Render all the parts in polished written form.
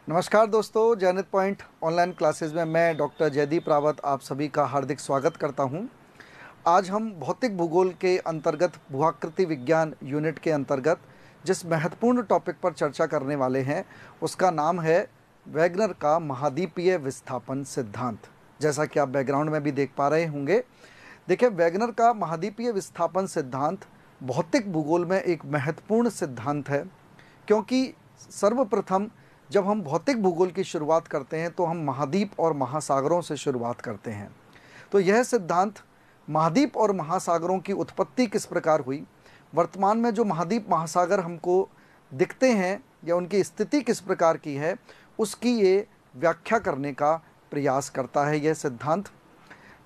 नमस्कार दोस्तों, जैनित point online classes में मैं डॉक्टर जयदीप रावत आप सभी का हार्दिक स्वागत करता हूं। आज हम भौतिक भूगोल के अंतर्गत भूआकृति विज्ञान यूनिट के अंतर्गत जिस महत्वपूर्ण टॉपिक पर चर्चा करने वाले हैं उसका नाम है वैगनर का महाद्वीपीय विस्थापन सिद्धांत। जैसा कि आप बैकग्राउंड में भी देख पा रहे होंगे, देखिए वैगनर का महाद्वीपीय विस्थापन सिद्धांत भौतिक भूगोल में एक महत्वपूर्ण सिद्धांत है, क्योंकि सर्वप्रथम जब हम भौतिक भूगोल की शुरुआत करते हैं तो हम महाद्वीप और महासागरों से शुरुआत करते हैं। तो यह सिद्धांत महाद्वीप और महासागरों की उत्पत्ति किस प्रकार हुई, वर्तमान में जो महाद्वीप महासागर हमको दिखते हैं या उनकी स्थिति किस प्रकार की है, उसकी ये व्याख्या करने का प्रयास करता है यह सिद्धांत।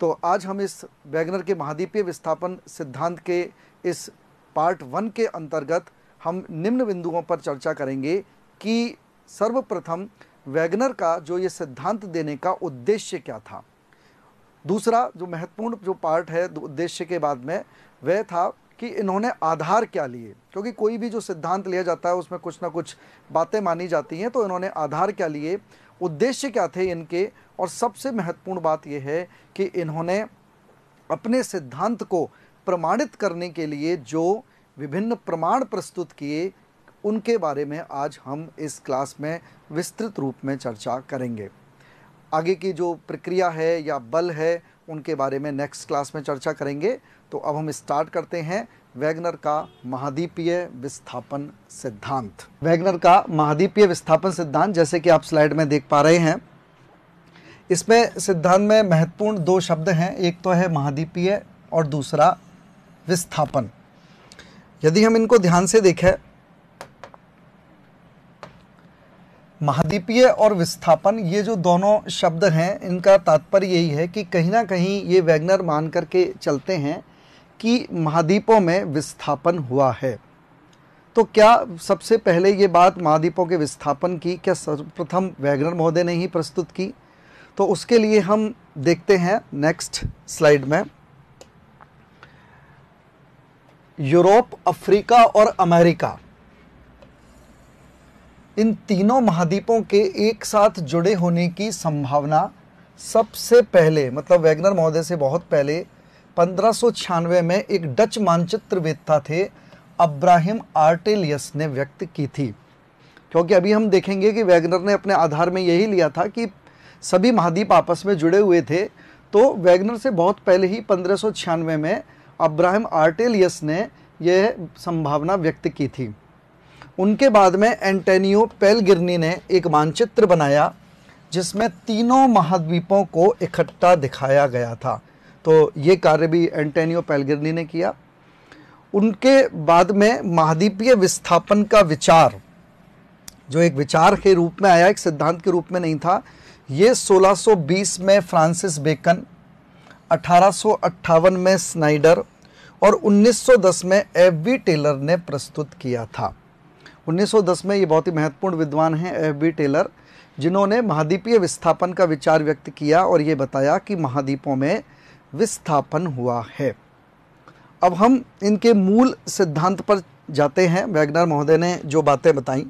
तो आज हम इस वैगनर के महाद्वीपीय विस्थापन सिद्धांत के इस पार्ट 1 के अंतर्गत हम निम्न बिंदुओं पर चर्चा करेंगे कि सर्वप्रथम वैगनर का जो ये सिद्धांत देने का उद्देश्य क्या था। दूसरा जो महत्वपूर्ण जो पार्ट है उद्देश्य के बाद में, वह था कि इन्होंने आधार क्या लिए, क्योंकि कोई भी जो सिद्धांत लिया जाता है उसमें कुछ ना कुछ बातें मानी जाती हैं। तो इन्होंने आधार क्या लिए, उद्देश्य क्या थे इनके, और सबसे महत्वपूर्ण बात यह है कि इन्होंने अपने सिद्धांत को प्रमाणित करने के लिए जो विभिन्न प्रमाण प्रस्तुत किए उनके बारे में आज हम इस क्लास में विस्तृत रूप में चर्चा करेंगे। आगे की जो प्रक्रिया है या बल है उनके बारे में नेक्स्ट क्लास में चर्चा करेंगे। तो अब हम स्टार्ट करते हैं वैगनर का महाद्वीपीय विस्थापन सिद्धांत। वैगनर का महाद्वीपीय विस्थापन सिद्धांत, जैसे कि आप स्लाइड में देख पा रहे हैं, इसमें सिद्धांत में महत्वपूर्ण दो शब्द हैं, एक तो है महाद्वीपीय और दूसरा विस्थापन। यदि हम इनको ध्यान से देखें, महाद्वीपीय और विस्थापन ये जो दोनों शब्द हैं, इनका तात्पर्य यही है कि कहीं ना कहीं ये वैगनर मान करके चलते हैं कि महाद्वीपों में विस्थापन हुआ है। तो क्या सबसे पहले ये बात महाद्वीपों के विस्थापन की क्या सर्वप्रथम वैगनर महोदय ने ही प्रस्तुत की? तो उसके लिए हम देखते हैं नेक्स्ट स्लाइड में, यूरोप, अफ्रीका और अमेरिका, इन तीनों महाद्वीपों के एक साथ जुड़े होने की संभावना सबसे पहले, मतलब वैगनर महोदय से बहुत पहले 1596 में एक डच मानचित्रवेत्ता थे अब्राहम आर्टेलियस ने व्यक्त की थी। क्योंकि अभी हम देखेंगे कि वैगनर ने अपने आधार में यही लिया था कि सभी महाद्वीप आपस में जुड़े हुए थे। तो वैगनर से बहुत पहले ही 1596 में अब्राहम आर्टेलियस ने यह संभावना व्यक्त की थी। उनके बाद में एंटोनियो पेलगिरनी ने एक मानचित्र बनाया जिसमें तीनों महाद्वीपों को इकट्ठा दिखाया गया था। तो ये कार्य भी एंटोनियो पेलगिरनी ने किया। उनके बाद में महाद्वीपीय विस्थापन का विचार, जो एक विचार के रूप में आया, एक सिद्धांत के रूप में नहीं था, ये 1620 में फ्रांसिस बेकन, 1858 में स्नाइडर और 1910 में एफ.बी. टेलर ने प्रस्तुत किया था। 1910 में ये बहुत ही महत्वपूर्ण विद्वान हैं एफ.बी. टेलर, जिन्होंने महाद्वीपीय विस्थापन का विचार व्यक्त किया और ये बताया कि महाद्वीपों में विस्थापन हुआ है। अब हम इनके मूल सिद्धांत पर जाते हैं। वैगनर महोदय ने जो बातें बताई,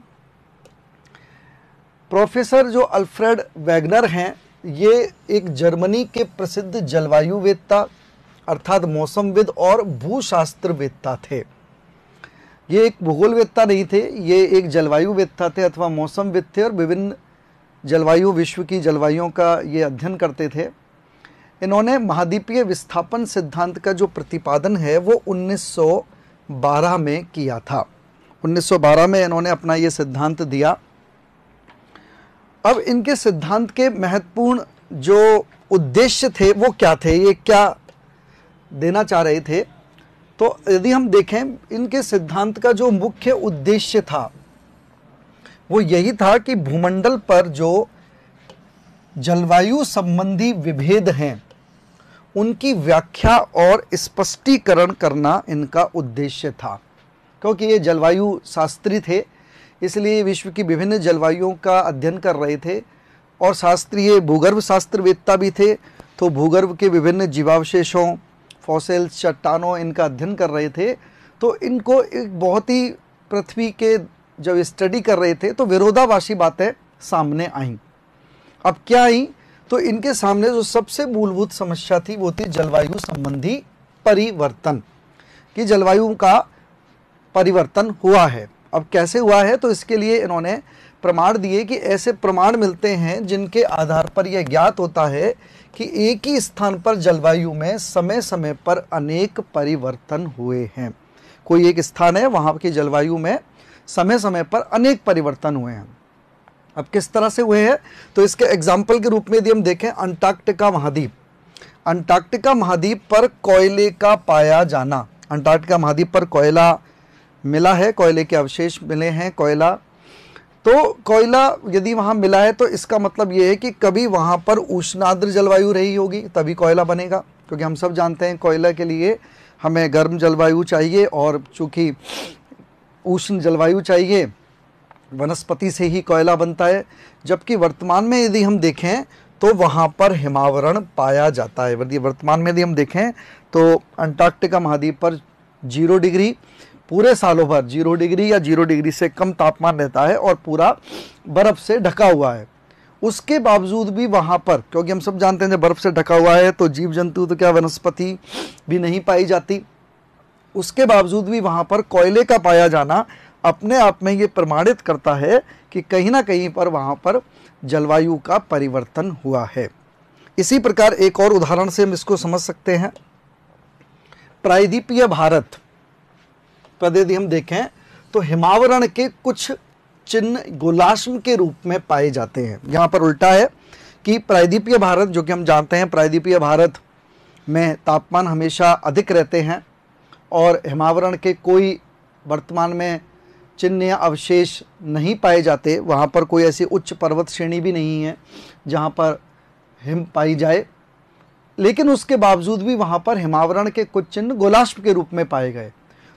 प्रोफेसर जो अल्फ्रेड वैगनर हैं, ये एक जर्मनी के प्रसिद्ध जलवायुवेत्ता अर्थात मौसमविद और भूशास्त्रवेत्ता थे। ये एक भूगोलवेत्ता नहीं थे, ये एक जलवायुवेत्ता थे अथवा मौसमविद थे और विभिन्न जलवायु, विश्व की जलवायुओं का ये अध्ययन करते थे। इन्होंने महाद्वीपीय विस्थापन सिद्धांत का जो प्रतिपादन है वो 1912 में किया था। 1912 में इन्होंने अपना ये सिद्धांत दिया। अब इनके सिद्धांत के महत्वपूर्ण जो उद्देश्य थे वो क्या थे, ये क्या देना चाह रहे थे? तो यदि हम देखें, इनके सिद्धांत का जो मुख्य उद्देश्य था वो यही था कि भूमंडल पर जो जलवायु संबंधी विभेद हैं उनकी व्याख्या और स्पष्टीकरण करना इनका उद्देश्य था। क्योंकि ये जलवायु शास्त्री थे, इसलिए विश्व की विभिन्न जलवायुओं का अध्ययन कर रहे थे और शास्त्रीय भूगर्भ शास्त्रवेत्ता भी थे। तो भूगर्भ के विभिन्न जीवावशेषों, फॉसिल्स, चट्टानों, इनका अध्ययन कर रहे थे। तो इनको एक बहुत ही पृथ्वी के जब स्टडी कर रहे थे तो विरोधाभासी बातें सामने आई। अब क्या आई, तो इनके सामने जो सबसे मूलभूत समस्या थी वो थी जलवायु संबंधी परिवर्तन, कि जलवायु का परिवर्तन हुआ है। अब कैसे हुआ है, तो इसके लिए इन्होंने प्रमाण दिए कि ऐसे प्रमाण मिलते हैं जिनके आधार पर यह ज्ञात होता है कि एक ही स्थान पर जलवायु में समय समय पर अनेक परिवर्तन हुए हैं। कोई एक स्थान है, वहाँ की जलवायु में समय समय पर अनेक परिवर्तन हुए हैं। अब किस तरह से हुए हैं, तो इसके एग्जाम्पल के रूप में यदि हम देखें, अंटार्कटिका महाद्वीप, अंटार्कटिका महाद्वीप पर कोयले का पाया जाना, अंटार्कटिका महाद्वीप पर कोयला मिला है, कोयले के अवशेष मिले हैं, कोयला, तो कोयला यदि वहाँ मिला है तो इसका मतलब ये है कि कभी वहाँ पर उष्णाद्र जलवायु रही होगी, तभी कोयला बनेगा। क्योंकि हम सब जानते हैं कोयला के लिए हमें गर्म जलवायु चाहिए, और चूँकि उष्ण जलवायु चाहिए, वनस्पति से ही कोयला बनता है। जबकि वर्तमान में यदि हम देखें तो वहाँ पर हिमावरण पाया जाता है। यदि वर्तमान में यदि हम देखें तो अंटार्कटिका महाद्वीप पर 0 डिग्री पूरे सालों भर 0 डिग्री या 0 डिग्री से कम तापमान रहता है और पूरा बर्फ़ से ढका हुआ है। उसके बावजूद भी वहाँ पर, क्योंकि हम सब जानते हैं जब बर्फ़ से ढका हुआ है तो जीव जंतु तो क्या वनस्पति भी नहीं पाई जाती, उसके बावजूद भी वहाँ पर कोयले का पाया जाना अपने आप में ये प्रमाणित करता है कि कहीं ना कहीं पर वहाँ पर जलवायु का परिवर्तन हुआ है। इसी प्रकार एक और उदाहरण से हम इसको समझ सकते हैं। प्रायद्वीपीय भारत पर यदि हम देखें तो हिमावरण के कुछ चिन्ह गोलाश्म के रूप में पाए जाते हैं। यहाँ पर उल्टा है कि प्रायद्वीपीय भारत, जो कि हम जानते हैं प्रायद्वीपीय भारत में तापमान हमेशा अधिक रहते हैं और हिमावरण के कोई वर्तमान में चिन्ह या अवशेष नहीं पाए जाते, वहाँ पर कोई ऐसी उच्च पर्वत श्रेणी भी नहीं है जहाँ पर हिम पाई जाए, लेकिन उसके बावजूद भी वहाँ पर हिमावरण के कुछ चिन्ह गोलाश्म के रूप में पाए गए।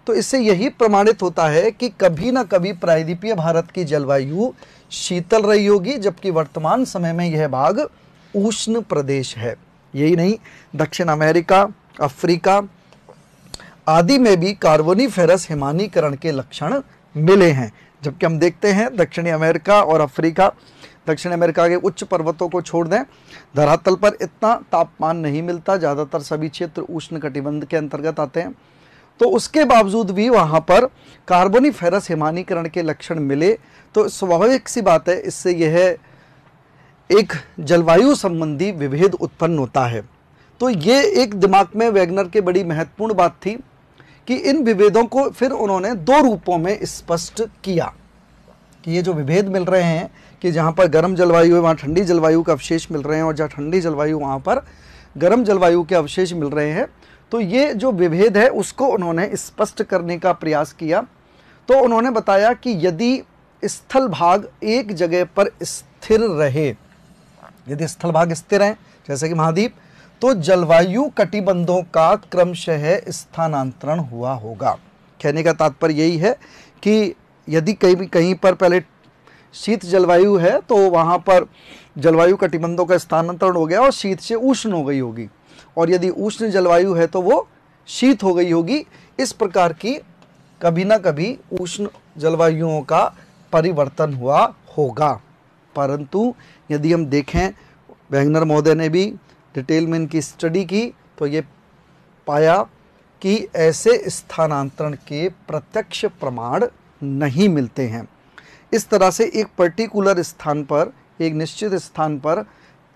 तो इससे यही प्रमाणित होता है कि कभी ना कभी प्रायद्वीपीय भारत की जलवायु शीतल रही होगी, जबकि वर्तमान समय में यह भाग उष्ण प्रदेश है। यही नहीं, दक्षिण अमेरिका, अफ्रीका आदि में भी कार्बोनिफेरस हिमानीकरण के लक्षण मिले हैं। जबकि हम देखते हैं दक्षिणी अमेरिका और अफ्रीका, दक्षिण अमेरिका के उच्च पर्वतों को छोड़ दें, धरातल पर इतना तापमान नहीं मिलता, ज़्यादातर सभी क्षेत्र उष्ण कटिबंध के अंतर्गत आते हैं, तो उसके बावजूद भी वहाँ पर कार्बोनिफेरस हिमानीकरण के लक्षण मिले। तो स्वाभाविक सी बात है, इससे यह एक जलवायु संबंधी विभेद उत्पन्न होता है। तो ये एक दिमाग में वैगनर के बड़ी महत्वपूर्ण बात थी कि इन विभेदों को फिर उन्होंने 2 रूपों में स्पष्ट किया कि ये जो विभेद मिल रहे हैं कि जहाँ पर गर्म जलवायु है वहाँ ठंडी जलवायु के अवशेष मिल रहे हैं, और जहाँ ठंडी जलवायु वहाँ पर गर्म जलवायु के अवशेष मिल रहे हैं, तो ये जो विभेद है उसको उन्होंने स्पष्ट करने का प्रयास किया। तो उन्होंने बताया कि यदि स्थल भाग एक जगह पर स्थिर रहे, यदि स्थल भाग स्थिर हैं जैसे कि महाद्वीप, तो जलवायु कटिबंधों का क्रमशः स्थानांतरण हुआ होगा। कहने का तात्पर्य यही है कि यदि कहीं पर पहले शीत जलवायु है तो वहाँ पर जलवायु कटिबंधों का स्थानांतरण हो गया और शीत से उष्ण हो गई होगी, और यदि उष्ण जलवायु है तो वो शीत हो गई होगी। इस प्रकार की कभी ना कभी उष्ण जलवायुओं का परिवर्तन हुआ होगा। परंतु यदि हम देखें, वैगनर महोदय ने भी डिटेल में इनकी स्टडी की तो ये पाया कि ऐसे स्थानांतरण के प्रत्यक्ष प्रमाण नहीं मिलते हैं। इस तरह से एक पर्टिकुलर स्थान पर, एक निश्चित स्थान पर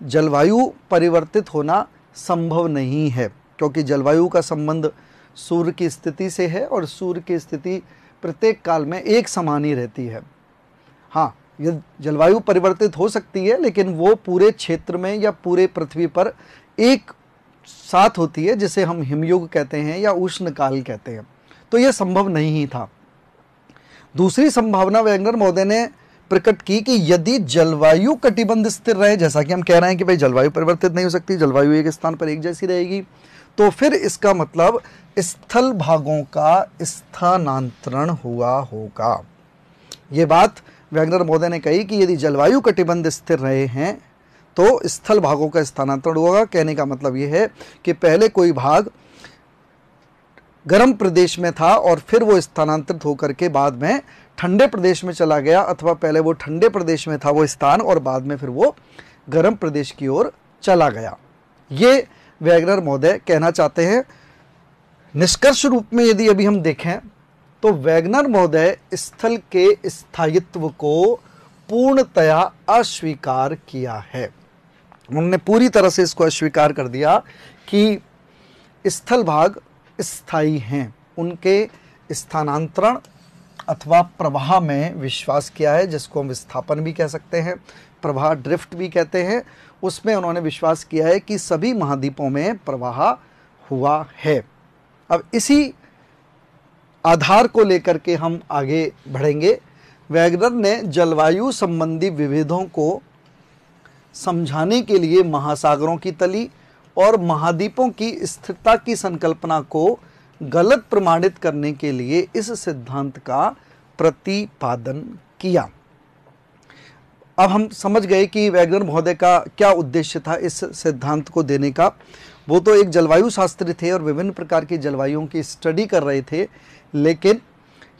जलवायु परिवर्तित होना संभव नहीं है, क्योंकि जलवायु का संबंध सूर्य की स्थिति से है और सूर्य की स्थिति प्रत्येक काल में एक समान ही रहती है। हाँ, ये जलवायु परिवर्तित हो सकती है, लेकिन वो पूरे क्षेत्र में या पूरे पृथ्वी पर एक साथ होती है, जिसे हम हिमयुग कहते हैं या उष्ण काल कहते हैं। तो यह संभव नहीं था। दूसरी संभावना वैगनर महोदय ने प्रकट की कि यदि जलवायु कटिबंध स्थिर रहे, जैसा कि हम कह रहे हैं कि भाई जलवायु परिवर्तित नहीं हो सकती, जलवायु एक स्थान पर एक जैसी रहेगी, तो फिर इसका मतलब स्थल भागों का स्थानांतरण हुआ होगा। ये बात वैगनर महोदय ने कही कि यदि जलवायु कटिबंध स्थिर रहे हैं तो स्थल भागों का स्थानांतरण होगा। कहने का मतलब ये है कि पहले कोई भाग गर्म प्रदेश में था और फिर वो स्थानांतरित होकर के बाद में ठंडे प्रदेश में चला गया, अथवा पहले वो ठंडे प्रदेश में था वो स्थान और बाद में फिर वो गर्म प्रदेश की ओर चला गया। ये वैगनर महोदय कहना चाहते हैं। निष्कर्ष रूप में यदि अभी हम देखें तो वैगनर महोदय स्थल के स्थायित्व को पूर्णतया अस्वीकार किया है। उन्होंने पूरी तरह से इसको अस्वीकार कर दिया कि स्थल भाग स्थायी हैं। उनके स्थानांतरण अथवा प्रवाह में विश्वास किया है, जिसको हम विस्थापन भी कह सकते हैं, प्रवाह ड्रिफ्ट भी कहते हैं। उसमें उन्होंने विश्वास किया है कि सभी महाद्वीपों में प्रवाह हुआ है। अब इसी आधार को लेकर के हम आगे बढ़ेंगे। वैगनर ने जलवायु संबंधी विभेदों को समझाने के लिए महासागरों की तली और महाद्वीपों की स्थिरता की संकल्पना को गलत प्रमाणित करने के लिए इस सिद्धांत का प्रतिपादन किया। अब हम समझ गए कि वैगनर महोदय का क्या उद्देश्य था इस सिद्धांत को देने का। वो तो एक जलवायु शास्त्री थे और विभिन्न प्रकार की जलवायुओं की स्टडी कर रहे थे, लेकिन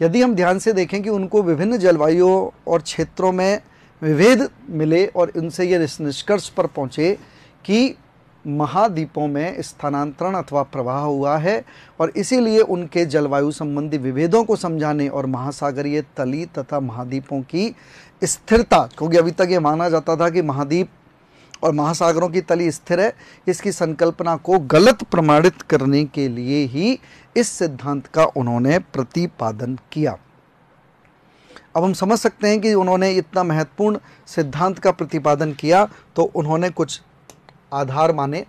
यदि हम ध्यान से देखें कि उनको विभिन्न जलवायुओं और क्षेत्रों में विभेद मिले और उनसे ये निष्कर्ष पर पहुँचे कि महाद्वीपों में स्थानांतरण अथवा प्रवाह हुआ है, और इसीलिए उनके जलवायु संबंधी विभेदों को समझाने और महासागरीय तली तथा महाद्वीपों की स्थिरता, क्योंकि अभी तक ये माना जाता था कि महाद्वीप और महासागरों की तली स्थिर है, इसकी संकल्पना को गलत प्रमाणित करने के लिए ही इस सिद्धांत का उन्होंने प्रतिपादन किया। अब हम समझ सकते हैं कि उन्होंने इतना महत्वपूर्ण सिद्धांत का प्रतिपादन किया तो उन्होंने कुछ आधार माने।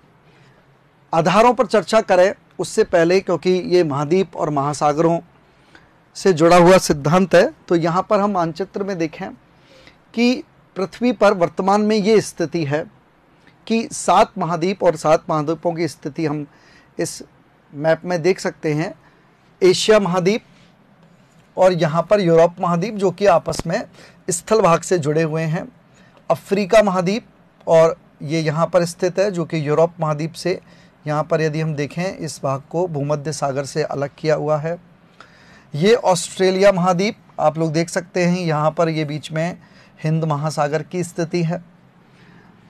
आधारों पर चर्चा करें उससे पहले, क्योंकि ये महाद्वीप और महासागरों से जुड़ा हुआ सिद्धांत है, तो यहाँ पर हम मानचित्र में देखें कि पृथ्वी पर वर्तमान में ये स्थिति है कि 7 महाद्वीप और 7 महाद्वीपों की स्थिति हम इस मैप में देख सकते हैं। एशिया महाद्वीप और यहाँ पर यूरोप महाद्वीप जो कि आपस में स्थल भाग से जुड़े हुए हैं। अफ्रीका महाद्वीप और ये यहाँ पर स्थित है जो कि यूरोप महाद्वीप से, यहाँ पर यदि हम देखें इस भाग को भूमध्य सागर से अलग किया हुआ है। ये ऑस्ट्रेलिया महाद्वीप आप लोग देख सकते हैं, यहाँ पर ये बीच में हिंद महासागर की स्थिति है।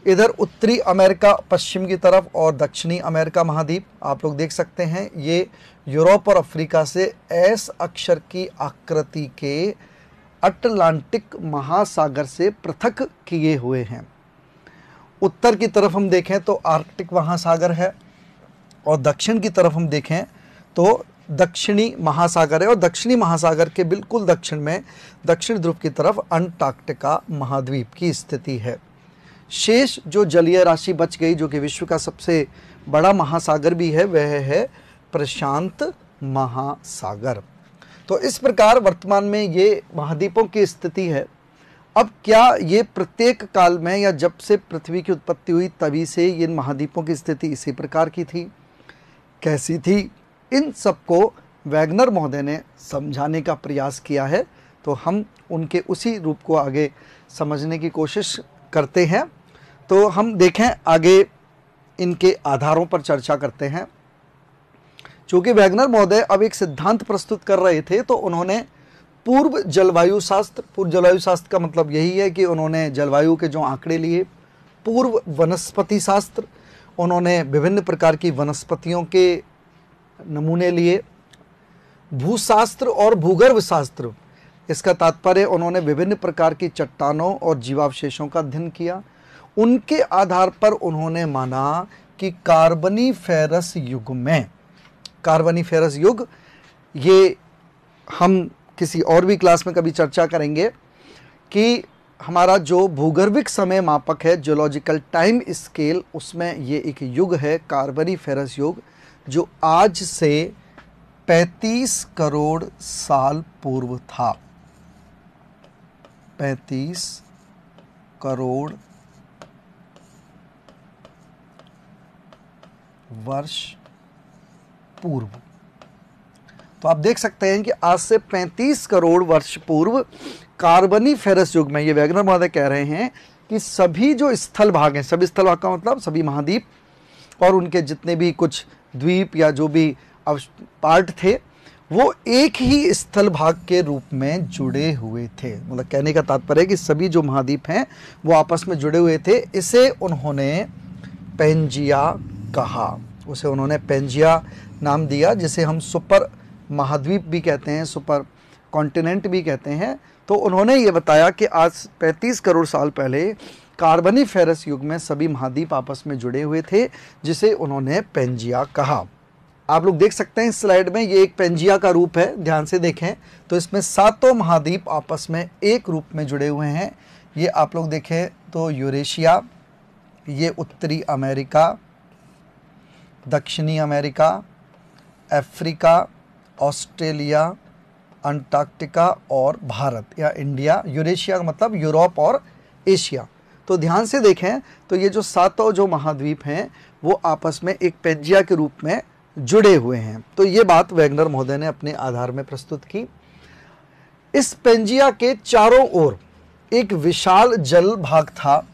इधर उत्तरी अमेरिका पश्चिम की तरफ और दक्षिणी अमेरिका महाद्वीप आप लोग देख सकते हैं, ये यूरोप और अफ्रीका से एस अक्षर की आकृति के अटलांटिक महासागर से पृथक किए हुए हैं। उत्तर की तरफ हम देखें तो आर्कटिक महासागर है और दक्षिण की तरफ हम देखें तो दक्षिणी महासागर है, और दक्षिणी महासागर के बिल्कुल दक्षिण में दक्षिण ध्रुव की तरफ अंटार्कटिका महाद्वीप की स्थिति है। शेष जो जलीय राशि बच गई, जो कि विश्व का सबसे बड़ा महासागर भी है, वह है प्रशांत महासागर। तो इस प्रकार वर्तमान में ये महाद्वीपों की स्थिति है। अब क्या ये प्रत्येक काल में या जब से पृथ्वी की उत्पत्ति हुई तभी से इन महाद्वीपों की स्थिति इसी प्रकार की थी? कैसी थी? इन सबको वैगनर महोदय ने समझाने का प्रयास किया है, तो हम उनके उसी रूप को आगे समझने की कोशिश करते हैं। तो हम देखें आगे इनके आधारों पर चर्चा करते हैं। चूँकि वैगनर महोदय अब एक सिद्धांत प्रस्तुत कर रहे थे, तो उन्होंने पूर्व जलवायु शास्त्र का मतलब यही है कि उन्होंने जलवायु के जो आंकड़े लिए, पूर्व वनस्पति शास्त्र, उन्होंने विभिन्न प्रकार की वनस्पतियों के नमूने लिए, भूशास्त्र और भूगर्भ शास्त्र, इसका तात्पर्य उन्होंने विभिन्न प्रकार की चट्टानों और जीवावशेषों का अध्ययन किया। उनके आधार पर उन्होंने माना कि कार्बनीफेरस युग में, कार्बनीफेरस युग, ये हम किसी और भी क्लास में कभी चर्चा करेंगे कि हमारा जो भूगर्भिक समय मापक है, जियोलॉजिकल टाइम स्केल, उसमें ये एक युग है कार्बनीफेरस युग, जो आज से 35 करोड़ साल पूर्व था। 35 करोड़ वर्ष पूर्व। तो आप देख सकते हैं कि आज से 35 करोड़ वर्ष पूर्व कार्बनीफेरस युग में, ये वैगनर महोदय कह रहे हैं कि सभी जो स्थल भाग हैं, सभी स्थल भाग का मतलब सभी महाद्वीप और उनके जितने भी कुछ द्वीप या जो भी पार्ट थे, वो एक ही स्थल भाग के रूप में जुड़े हुए थे। मतलब कहने का तात्पर्य है कि सभी जो महाद्वीप हैं वो आपस में जुड़े हुए थे। इसे उन्होंने पेंजिया कहा, उसे उन्होंने पेंजिया नाम दिया, जिसे हम सुपर महाद्वीप भी कहते हैं, सुपर कॉन्टिनेंट भी कहते हैं। तो उन्होंने ये बताया कि आज 35 करोड़ साल पहले कार्बनीफेरस युग में सभी महाद्वीप आपस में जुड़े हुए थे, जिसे उन्होंने पेंजिया कहा। आप लोग देख सकते हैं इस स्लाइड में, ये एक पेंजिया का रूप है, ध्यान से देखें तो इसमें सातों महाद्वीप आपस में एक रूप में जुड़े हुए हैं। ये आप लोग देखें तो यूरेशिया, ये उत्तरी अमेरिका, दक्षिणी अमेरिका, अफ्रीका, ऑस्ट्रेलिया, अंटार्कटिका और भारत या इंडिया। यूरेशिया का मतलब यूरोप और एशिया। तो ध्यान से देखें तो ये जो सातों जो महाद्वीप हैं वो आपस में एक पेंजिया के रूप में जुड़े हुए हैं। तो ये बात वैगनर महोदय ने अपने आधार में प्रस्तुत की। इस पेंजिया के चारों ओर एक विशाल जल भाग था,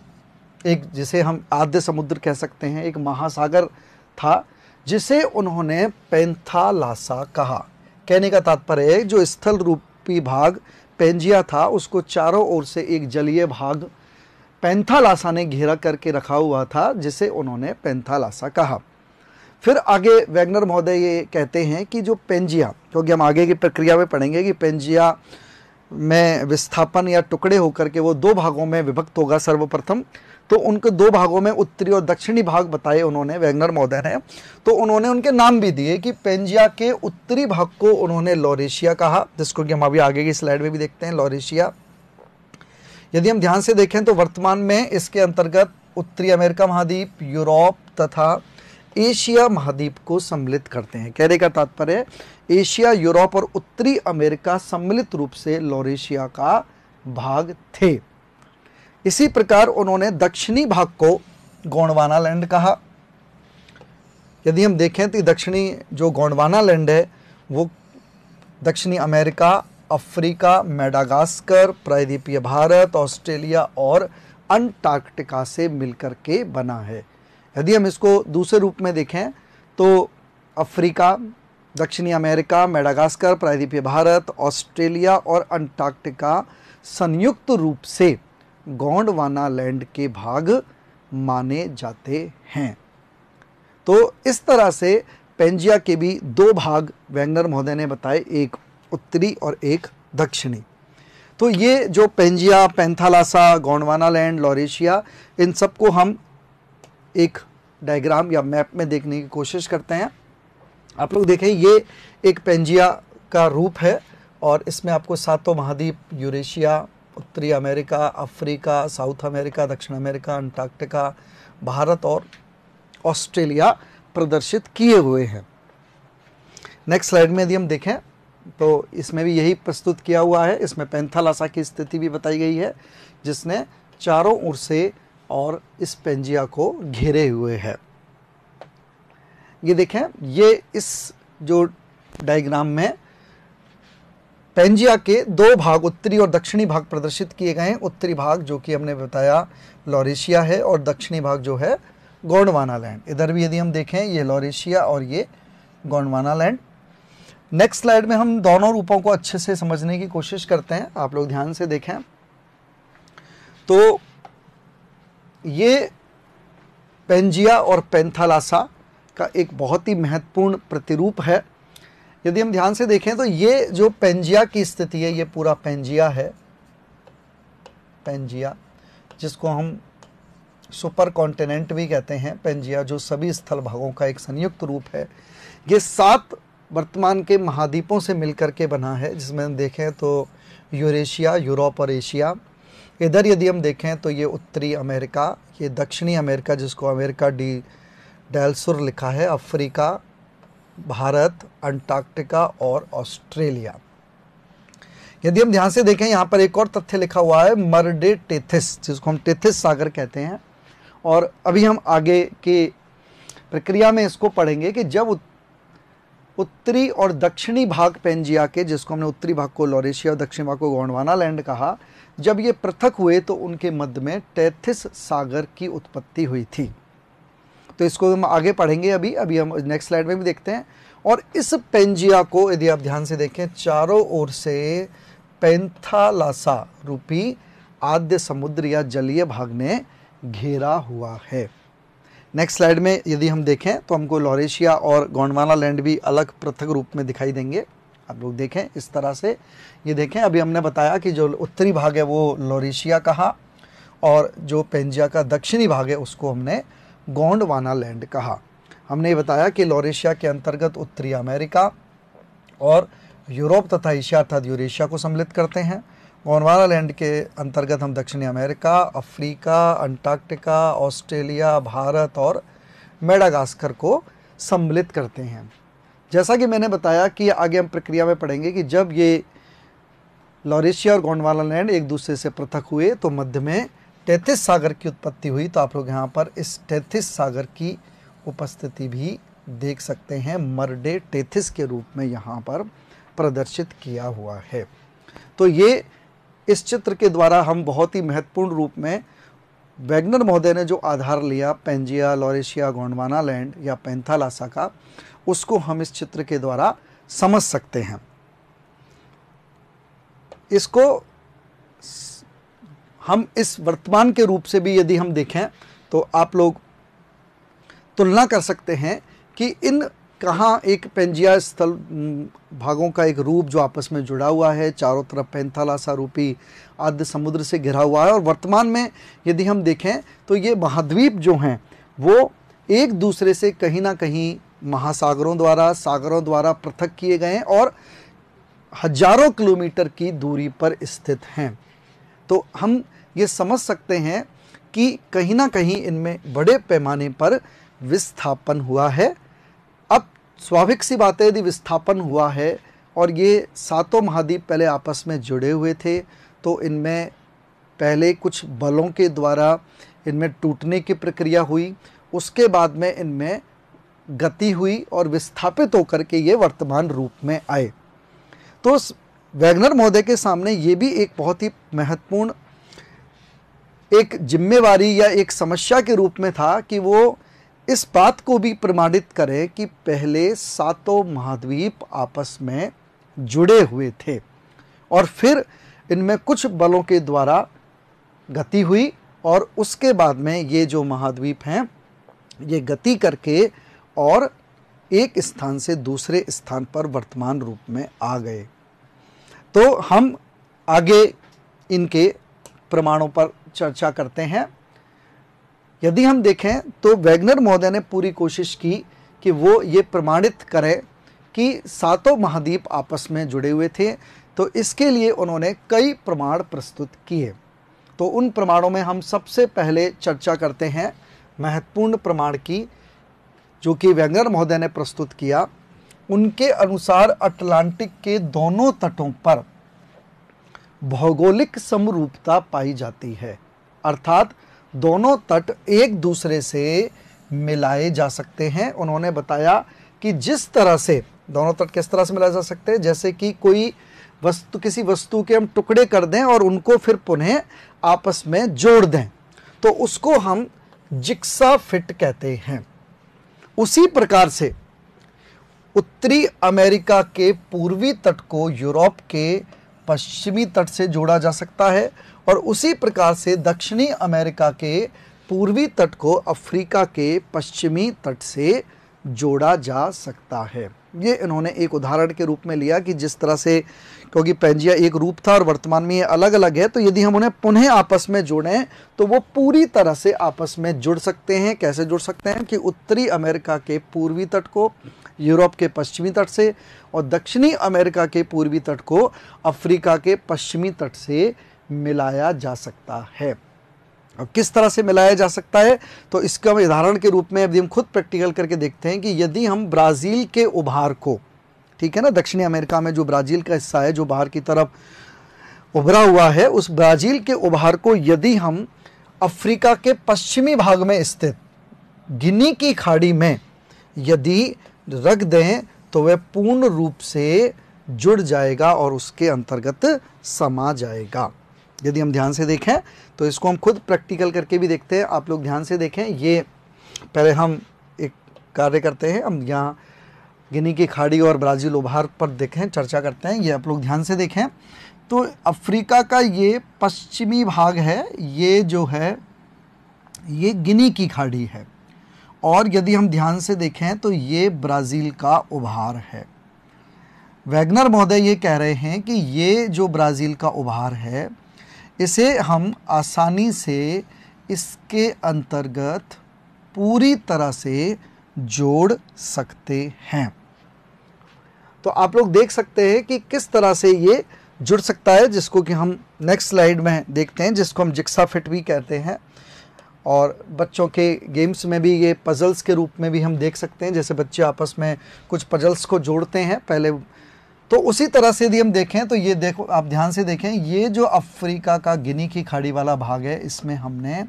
एक जिसे हम आद्य समुद्र कह सकते हैं, एक महासागर था, जिसे उन्होंने पेंथालासा कहा। कहने का तात्पर्य है जो स्थल रूपी भाग पेंजिया था उसको चारों ओर से एक जलीय भाग पेंथालासा ने घेरा करके रखा हुआ था, जिसे उन्होंने पेंथालासा कहा। फिर आगे वैगनर महोदय ये कहते हैं कि जो पेंजिया, क्योंकि हम आगे की प्रक्रिया में पढ़ेंगे कि पेंजिया में विस्थापन या टुकड़े होकर के वो दो भागों में विभक्त होगा सर्वप्रथम। तो उनके दो भागों में उत्तरी और दक्षिणी भाग बताए उन्होंने वैगनर महोदय ने। तो उन्होंने उनके नाम भी दिए कि पेंजिया के उत्तरी भाग को उन्होंने लॉरेशिया कहा, जिसको कि हम अभी आगे की स्लाइड में भी देखते हैं, लॉरेशिया। यदि हम ध्यान से देखें तो वर्तमान में इसके अंतर्गत उत्तरी अमेरिका महाद्वीप, यूरोप तथा एशिया महाद्वीप को सम्मिलित करते हैं। कहने का तात्पर्य एशिया, यूरोप और उत्तरी अमेरिका सम्मिलित रूप से लॉरेशिया का भाग थे। इसी प्रकार उन्होंने दक्षिणी भाग को गोंडवाना लैंड कहा। यदि हम देखें तो दक्षिणी जो गोंडवाना लैंड है वो दक्षिणी अमेरिका, अफ्रीका, मेडागास्कर, प्रायद्वीपीय भारत, ऑस्ट्रेलिया और अंटार्कटिका से मिलकर के बना है। यदि हम इसको दूसरे रूप में देखें तो अफ्रीका, दक्षिणी अमेरिका, मेडागास्कर, प्रायद्वीपीय भारत, ऑस्ट्रेलिया और अंटार्कटिका संयुक्त रूप से गोंडवाना लैंड के भाग माने जाते हैं। तो इस तरह से पेंजिया के भी दो भाग वैगनर महोदय ने बताए, एक उत्तरी और एक दक्षिणी। तो ये जो पेंजिया, पेंथालासा, गोंडवाना लैंड, लॉरेशिया, इन सबको हम एक डायग्राम या मैप में देखने की कोशिश करते हैं। आप लोग देखें ये एक पेंजिया का रूप है और इसमें आपको सातों महाद्वीप यूरेशिया, उत्तरी अमेरिका, अफ्रीका, साउथ अमेरिका, दक्षिण अमेरिका, अंटार्कटिका, भारत और ऑस्ट्रेलिया प्रदर्शित किए हुए हैं। नेक्स्ट स्लाइड में यदि हम देखें तो इसमें भी यही प्रस्तुत किया हुआ है। इसमें पेंथालासा की स्थिति भी बताई गई है, जिसने चारों ओर से और इस पेंजिया को घेरे हुए है। ये देखें, ये इस जो डायग्राम में पेंजिया के दो भाग उत्तरी और दक्षिणी भाग प्रदर्शित किए गए हैं। उत्तरी भाग जो कि हमने बताया लॉरेशिया है और दक्षिणी भाग जो है गोंडवाना लैंड। इधर भी यदि हम देखें ये लॉरेशिया और ये गोंडवाना लैंड। नेक्स्ट स्लाइड में हम दोनों रूपों को अच्छे से समझने की कोशिश करते हैं। आप लोग ध्यान से देखें तो ये पेंजिया और पेंथालासा का एक बहुत ही महत्वपूर्ण प्रतिरूप है। यदि हम ध्यान से देखें तो ये जो पेंजिया की स्थिति है, ये पूरा पेंजिया है, पेंजिया जिसको हम सुपर कॉन्टिनेंट भी कहते हैं। पेंजिया जो सभी स्थल भागों का एक संयुक्त रूप है। ये 7 वर्तमान के महाद्वीपों से मिलकर के बना है, जिसमें हम देखें तो यूरेशिया, यूरोप और एशिया। इधर यदि हम देखें तो ये उत्तरी अमेरिका, ये दक्षिणी अमेरिका जिसको अमेरिका डी डेलसुर लिखा है, अफ्रीका, भारत, अंटार्कटिका और ऑस्ट्रेलिया। यदि हम ध्यान से देखें यहाँ पर एक और तथ्य लिखा हुआ है, मरडे टेथिस, जिसको हम टेथिस सागर कहते हैं। और अभी हम आगे की प्रक्रिया में इसको पढ़ेंगे कि जब उत्तरी और दक्षिणी भाग पेंजिया के, जिसको हमने उत्तरी भाग को लॉरेशिया और दक्षिणी भाग को गोंडवाना लैंड कहा, जब ये पृथक हुए तो उनके मध्य में टेथिस सागर की उत्पत्ति हुई थी। तो इसको हम आगे पढ़ेंगे, अभी हम नेक्स्ट स्लाइड में भी देखते हैं। और इस पेंजिया को यदि आप ध्यान से देखें, चारों ओर से पेंथालासा रूपी आद्य समुद्र या जलीय भाग ने घेरा हुआ है। नेक्स्ट स्लाइड में यदि हम देखें तो हमको लॉरेशिया और गोंडवाना लैंड भी अलग पृथक रूप में दिखाई देंगे। आप लोग देखें इस तरह से, ये देखें, अभी हमने बताया कि जो उत्तरी भाग है वो लॉरेशिया कहा, और जो पेंजिया का दक्षिणी भाग है उसको हमने गोंडवाना लैंड कहा। हमने ये बताया कि लॉरेशिया के अंतर्गत उत्तरी अमेरिका और यूरोप तथा एशिया अर्थात यूरेशिया को सम्मिलित करते हैं। गोंडवाना लैंड के अंतर्गत हम दक्षिणी America, Africa, Antarctica, Australia, Bharat और मेडागास्कर को सम्मिलित करते हैं। जैसा कि मैंने बताया कि आगे हम प्रक्रिया में पढ़ेंगे कि जब ये लॉरेशिया और गोंडवाना लैंड एक दूसरे से पृथक हुए तो मध्य में टेथिस सागर की उत्पत्ति हुई। तो आप लोग यहाँ पर इस टेथिस सागर की उपस्थिति भी देख सकते हैं, मरडे टेथिस के रूप में यहाँ पर प्रदर्शित किया हुआ है। तो ये इस चित्र के द्वारा हम बहुत ही महत्वपूर्ण रूप में वैगनर महोदय ने जो आधार लिया पेंजिया, लॉरेशिया, गोंडवाना लैंड या पेंथालासा का, उसको हम इस चित्र के द्वारा समझ सकते हैं। इसको हम इस वर्तमान के रूप से भी यदि हम देखें तो आप लोग तुलना कर सकते हैं कि इन कहाँ एक पेंजिया स्थल भागों का एक रूप जो आपस में जुड़ा हुआ है, चारों तरफ पेंथालासा रूपी आद्य समुद्र से घिरा हुआ है, और वर्तमान में यदि हम देखें तो ये महाद्वीप जो हैं वो एक दूसरे से कहीं ना कहीं महासागरों द्वारा, सागरों द्वारा पृथक किए गए हैं और हजारों किलोमीटर की दूरी पर स्थित हैं। तो हम ये समझ सकते हैं कि कहीं ना कहीं इनमें बड़े पैमाने पर विस्थापन हुआ है। अब स्वाभाविक सी बात है, यदि विस्थापन हुआ है और ये सातों महाद्वीप पहले आपस में जुड़े हुए थे तो इनमें पहले कुछ बलों के द्वारा इनमें टूटने की प्रक्रिया हुई, उसके बाद में इनमें गति हुई और विस्थापित होकर के ये वर्तमान रूप में आए। तो वैगनर महोदय के सामने ये भी एक बहुत ही महत्वपूर्ण एक जिम्मेवारी या एक समस्या के रूप में था कि वो इस बात को भी प्रमाणित करें कि पहले सातों महाद्वीप आपस में जुड़े हुए थे और फिर इनमें कुछ बलों के द्वारा गति हुई और उसके बाद में ये जो महाद्वीप हैं ये गति करके और एक स्थान से दूसरे स्थान पर वर्तमान रूप में आ गए। तो हम आगे इनके प्रमाणों पर चर्चा करते हैं। यदि हम देखें तो वैगनर महोदय ने पूरी कोशिश की कि वो ये प्रमाणित करें कि सातों महाद्वीप आपस में जुड़े हुए थे। तो इसके लिए उन्होंने कई प्रमाण प्रस्तुत किए। तो उन प्रमाणों में हम सबसे पहले चर्चा करते हैं महत्वपूर्ण प्रमाण की, जो कि वैगनर महोदय ने प्रस्तुत किया। उनके अनुसार अटलांटिक के दोनों तटों पर भौगोलिक समरूपता पाई जाती है, अर्थात दोनों तट एक दूसरे से मिलाए जा सकते हैं। उन्होंने बताया कि जिस तरह से दोनों तट किस तरह से मिलाए जा सकते हैं, जैसे कि कोई वस्तु, किसी वस्तु के हम टुकड़े कर दें और उनको फिर पुनः आपस में जोड़ दें तो उसको हम जिक्सा फिट कहते हैं। उसी प्रकार से उत्तरी अमेरिका के पूर्वी तट को यूरोप के पश्चिमी तट से जोड़ा जा सकता है और उसी प्रकार से दक्षिणी अमेरिका के पूर्वी तट को अफ्रीका के पश्चिमी तट से जोड़ा जा सकता है। ये इन्होंने एक उदाहरण के रूप में लिया कि जिस तरह से, क्योंकि पेंजिया एक रूप था और वर्तमान में ये अलग अलग है, तो यदि हम उन्हें पुनः आपस में जोड़ें तो वो पूरी तरह से आपस में जुड़ सकते हैं। कैसे जुड़ सकते हैं कि उत्तरी अमेरिका के पूर्वी तट को यूरोप के पश्चिमी तट से और दक्षिणी अमेरिका के पूर्वी तट को अफ्रीका के पश्चिमी तट से मिलाया जा सकता है। और किस तरह से मिलाया जा सकता है, तो इसका उदाहरण के रूप में अभी हम खुद प्रैक्टिकल करके देखते हैं कि यदि हम ब्राज़ील के उभार को, ठीक है ना, दक्षिणी अमेरिका में जो ब्राज़ील का हिस्सा है जो बाहर की तरफ उभरा हुआ है, उस ब्राज़ील के उभार को यदि हम अफ्रीका के पश्चिमी भाग में स्थित गिनी की खाड़ी में यदि रख दें तो वह पूर्ण रूप से जुड़ जाएगा और उसके अंतर्गत समा जाएगा। यदि हम ध्यान से देखें तो इसको हम खुद प्रैक्टिकल करके भी देखते हैं। आप लोग ध्यान से देखें, ये पहले हम एक कार्य करते हैं, हम यहाँ गिनी की खाड़ी और ब्राज़ील उभार पर देखें, चर्चा करते हैं। ये आप लोग ध्यान से देखें तो अफ्रीका का ये पश्चिमी भाग है, ये जो है ये गिनी की खाड़ी है, और यदि हम ध्यान से देखें तो ये ब्राज़ील का उभार है। वैगनर महोदय ये कह रहे हैं कि ये जो ब्राज़ील का उभार है, इसे हम आसानी से इसके अंतर्गत पूरी तरह से जोड़ सकते हैं। तो आप लोग देख सकते हैं कि किस तरह से ये जुड़ सकता है, जिसको कि हम नेक्स्ट स्लाइड में देखते हैं, जिसको हम जिक्सा फिट भी कहते हैं। और बच्चों के गेम्स में भी ये पजल्स के रूप में भी हम देख सकते हैं, जैसे बच्चे आपस में कुछ पजल्स को जोड़ते हैं पहले। तो उसी तरह से यदि हम देखें तो ये देखो, आप ध्यान से देखें, ये जो अफ्रीका का गिनी की खाड़ी वाला भाग है, इसमें हमने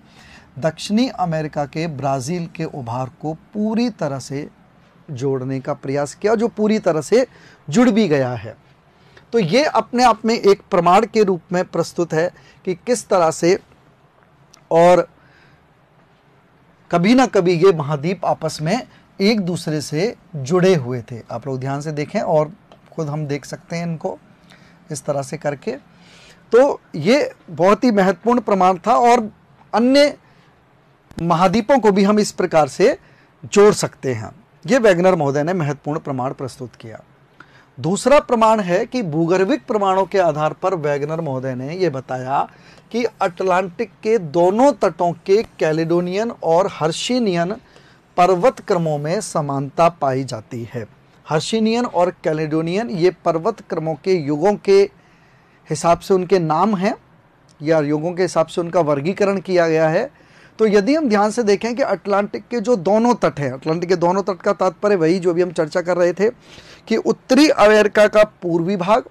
दक्षिणी अमेरिका के ब्राज़ील के उभार को पूरी तरह से जोड़ने का प्रयास किया, जो पूरी तरह से जुड़ भी गया है। तो ये अपने आप में एक प्रमाण के रूप में प्रस्तुत है कि किस तरह से और कभी ना कभी ये महाद्वीप आपस में एक दूसरे से जुड़े हुए थे। आप लोग ध्यान से देखें और खुद हम देख सकते हैं इनको इस तरह से करके। तो ये बहुत ही महत्वपूर्ण प्रमाण था, और अन्य महाद्वीपों को भी हम इस प्रकार से जोड़ सकते हैं। ये वैगनर महोदय ने महत्वपूर्ण प्रमाण प्रस्तुत किया। दूसरा प्रमाण है कि भूगर्भिक प्रमाणों के आधार पर वैगनर महोदय ने यह बताया कि अटलांटिक के दोनों तटों के कैलेडोनियन और हर्षिनियन पर्वत क्रमों में समानता पाई जाती है। हर्षिनियन और कैलेडोनियन ये पर्वत क्रमों के युगों के हिसाब से उनके नाम हैं, या युगों के हिसाब से उनका वर्गीकरण किया गया है। तो यदि हम ध्यान से देखें कि अटलांटिक के जो दोनों तट हैं, अटलांटिक के दोनों तट का तात्पर्य वही जो भी हम चर्चा कर रहे थे कि उत्तरी अमेरिका का पूर्वी भाग